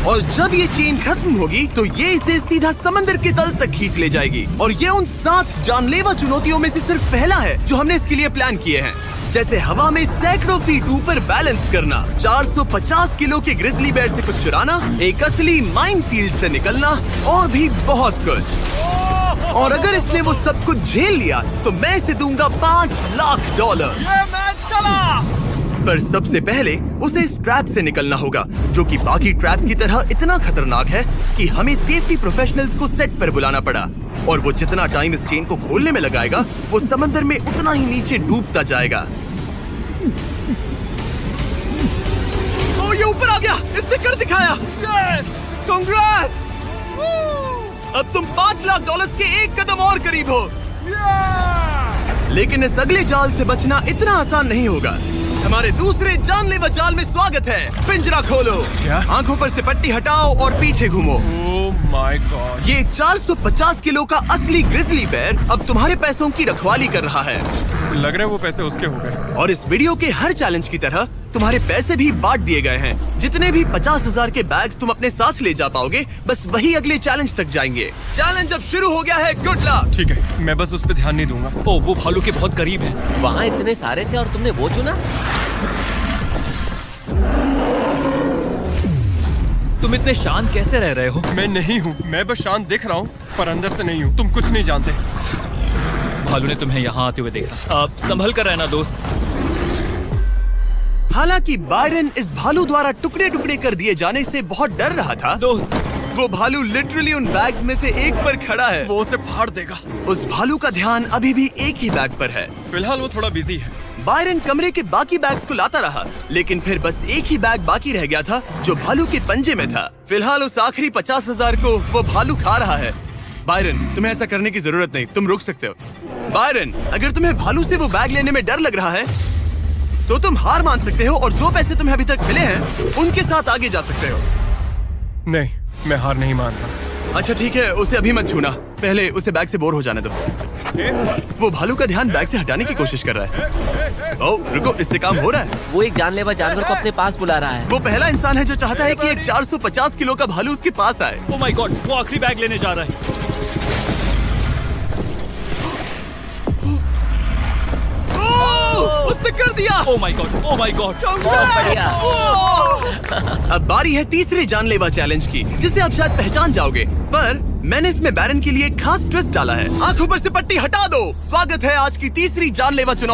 और जब ये चेन खत्म होगी तो ये इसे सीधा समंदर के तल तक खींच ले जाएगी। और ये उन 7 जानलेवा चुनौतियों में से सिर्फ पहला है जो हमने इसके लिए प्लान किए हैं, जैसे हवा में सैकड़ों फीट ऊपर बैलेंस करना, 450 किलो के ग्रिजली बेयर से कुछ चुराना, एक असली माइनफील्ड से निकलना और भी बहुत कुछ। और अगर इसने वो सब कुछ झेल लिया तो मैं इसे दूंगा $5 लाख। ये मैच चला। पर सबसे पहले उसे इस ट्रैप से निकलना होगा, जो कि बाकी ट्रैप्स की तरह इतना खतरनाक है कि हमें सेफ्टी प्रोफेशनल्स को सेट पर बुलाना पड़ा। और वो जितना टाइम इस चेन को खोलने में लगाएगा, वो समंदर में उतना ही नीचे डूबता जाएगा। ओ, ये ऊपर आ गया, इसने कर दिखाया। Yes, congrats! अब तुम $5 लाख के एक कदम और करीब हो। लेकिन इस अगले जाल से बचना इतना आसान नहीं होगा। हमारे दूसरे जानलेवा जाल में स्वागत है। पिंजरा खोलो। क्या? आंखों पर से पट्टी हटाओ और पीछे घूमो। Oh my God. ये 450 किलो का असली ग्रिजली बेयर अब तुम्हारे पैसों की रखवाली कर रहा है। लग रहा है वो पैसे उसके हो गए। और इस वीडियो के हर चैलेंज की तरह तुम्हारे पैसे भी बांट दिए गए हैं। जितने भी 50,000 के बैग्स तुम अपने साथ ले जा पाओगे, बस वही अगले चैलेंज तक जाएंगे। चैलेंज अब शुरू हो गया है। Good luck. ठीक है, मैं बस उस पर ध्यान नहीं दूंगा। ओ, वो भालू के बहुत करीब है। वहाँ इतने सारे थे और तुमने वो चुना। तुम इतने शांत कैसे रह रहे हो? मैं नहीं हूँ, मैं बस शांत दिख रहा हूँ पर अंदर से नहीं हूँ। तुम कुछ नहीं जानते। भालू ने तुम्हें यहाँ आते हुए देखा। आप संभल कर रहना दोस्त। हालांकि बायरन इस भालू द्वारा टुकड़े टुकड़े कर दिए जाने से बहुत डर रहा था। दोस्त, वो भालू लिटरली उन बैग्स में से एक पर खड़ा है। वो उसे फाड़ देगा। उस भालू का ध्यान अभी भी एक ही बैग पर है। फिलहाल वो थोड़ा बिजी है। बायरन कमरे के बाकी बैग्स को लाता रहा, लेकिन फिर बस एक ही बैग बाकी रह गया था जो भालू के पंजे में था। फिलहाल उस आखिरी 50,000 को वो भालू खा रहा है। बायरन, तुम्हें ऐसा करने की जरूरत नहीं, तुम रुक सकते हो। बायरन, अगर तुम्हें भालू से वो बैग लेने में डर लग रहा है तो तुम हार मान सकते हो और जो पैसे तुम्हें अभी तक मिले हैं उनके साथ आगे जा सकते हो। नहीं, मैं हार नहीं मान रहा। अच्छा ठीक है, उसे अभी मत छूना, पहले उसे बैग से बोर हो जाने दो। वो भालू का ध्यान बैग से हटाने की कोशिश कर रहा है। ओह रुको, इससे काम हो रहा है। वो एक जानलेवा जानवर को अपने पास बुला रहा है। वो पहला इंसान है जो चाहता है कि एक 450 किलो का भालू उसके पास आए। ओ माय गॉड, वो आखिरी बैग लेने जा रहा है। उसने कर दिया। Oh my God, oh my God. बहुत बढ़िया। अब बारी है तीसरे जानलेवा चैलेंज की, जिसे आप शायद पहचान जाओगे, पर मैंने इसमें बैरन के लिए एक खास ट्विस्ट डाला है। आंखों पर से पट्टी हटा दो। स्वागत है आज की तीसरी जानलेवा चुनौती।